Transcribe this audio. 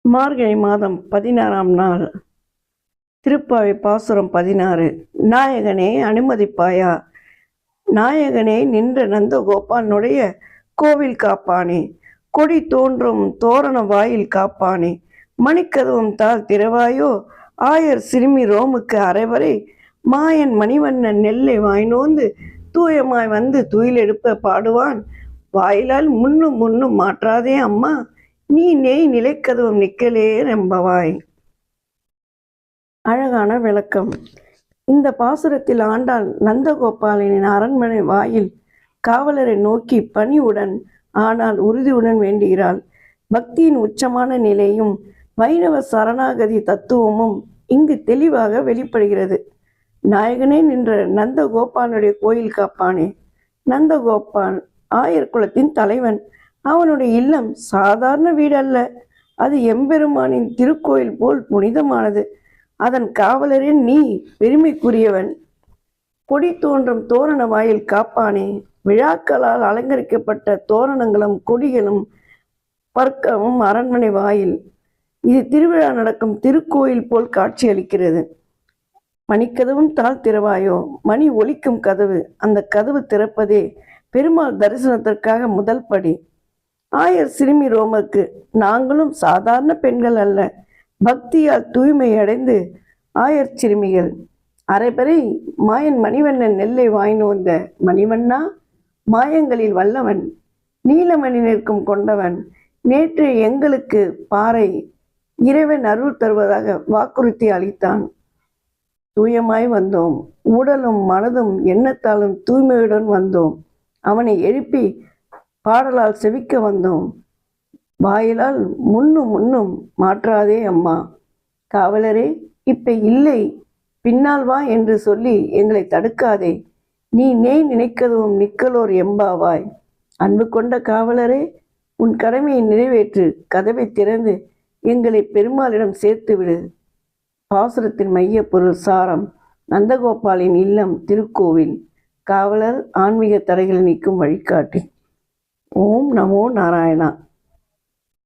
மார்கழி மாதம் 16ஆம் நாள். திருப்பாவை பாசுரம் 16. நாயகனே அனுமதிப்பாயா, நாயகனே நின்ற நந்தகோபாலனுடைய கோவில் காப்பானே, கொடி தோன்றும் தோரண வாயில் காப்பானே, மணிக்கதவும் தாழ் திறவாயோ, ஆயர் சிறுமி ரோமுக்கு அரைவரை மாயன் மணிவண்ணன் நெல்லை வாய்நோந்து தூயமாய் வந்து துயிலெடுப்ப பாடுவான், வாயிலால் முன்னும் முன்னும் மாற்றாதே அம்மா, நீ நெய் நிலைக்கதவும் நிக்கலே நம்பவாய். அழகான விளக்கம். இந்த பாசுரத்தில் ஆண்டாள் நந்தகோபாலனின் அரண்மனை வாயில் காவலரை நோக்கி பணிவுடன் ஆனால் உறுதியுடன் வேண்டுகிறாள். பக்தியின் உச்சமான நிலையும் வைணவ சரணாகதி தத்துவமும் இங்கு தெளிவாக வெளிப்படுகிறது. நாயகனே நின்ற நந்தகோபாலனுடைய கோயில் காப்பானே. நந்தகோபால் ஆயர் குலத்தின் தலைவன். அவனுடைய இல்லம் சாதாரண வீடல்ல, அது எம்பெருமானின் திருக்கோயில் போல் புனிதமானது. அதன் காவலரின் நீ பெருமைக்குரியவன். கொடி தோன்றும் தோரண வாயில் காப்பானே. விழாக்களால் அலங்கரிக்கப்பட்ட தோரணங்களும் கொடிகளும் பற்கவும் அரண்மனை வாயில். இது திருவிழா நடக்கும் திருக்கோயில் போல் காட்சியளிக்கிறது. மணிக்கதவும் தாழ் திறவாயோ, மணி ஒலிக்கும் கதவு. அந்த கதவு திறப்பதே பெருமாள் தரிசனத்திற்காக முதல் படி. ஆயர் சிறுமி ரோமருக்கு நாங்களும் சாதாரண பெண்கள் அல்ல, பக்தியால் தூய்மை அடைந்து ஆயர் சிறுமிகள். அரைபறை மாயன் மணிவண்ணன் நெல்லை வாய்நோந்த மணிவண்ணா, மாயங்களில் வல்லவன், நீலமணி நிற்கும் கொண்டவன், நேற்று எங்களுக்கு பாறை இறைவன் அருள் தருவதாக வாக்குறுதி அளித்தான். தூயமாய் வந்தோம், உடலும் மனதும் எண்ணத்தாலும் தூய்மையுடன் வந்தோம். அவனை எழுப்பி பாடலால் செவிக்க வந்தோம், வாயிலால் முன்னும் முன்னும் மாற்றாதே அம்மா. காவலரே, இப்ப இல்லை, பின்னால் வா என்று சொல்லி எங்களை தடுக்காதே. நீ நெய் நினைக்கதும் நிக்கலோர் எம்பாவாய். அன்பு கொண்ட காவலரே, உன் கடமையை நிறைவேற்று. கதவை திறந்து எங்களை பெருமாளிடம் சேர்த்து விடு. பாசுரத்தின் மைய பொருள் சாரம். நந்தகோபாலின் இல்லம் திருக்கோவில். காவலர் ஆன்மீக தடைகளை நீக்கும் வழிகாட்டி. ஓம் நமோ நாராயணா.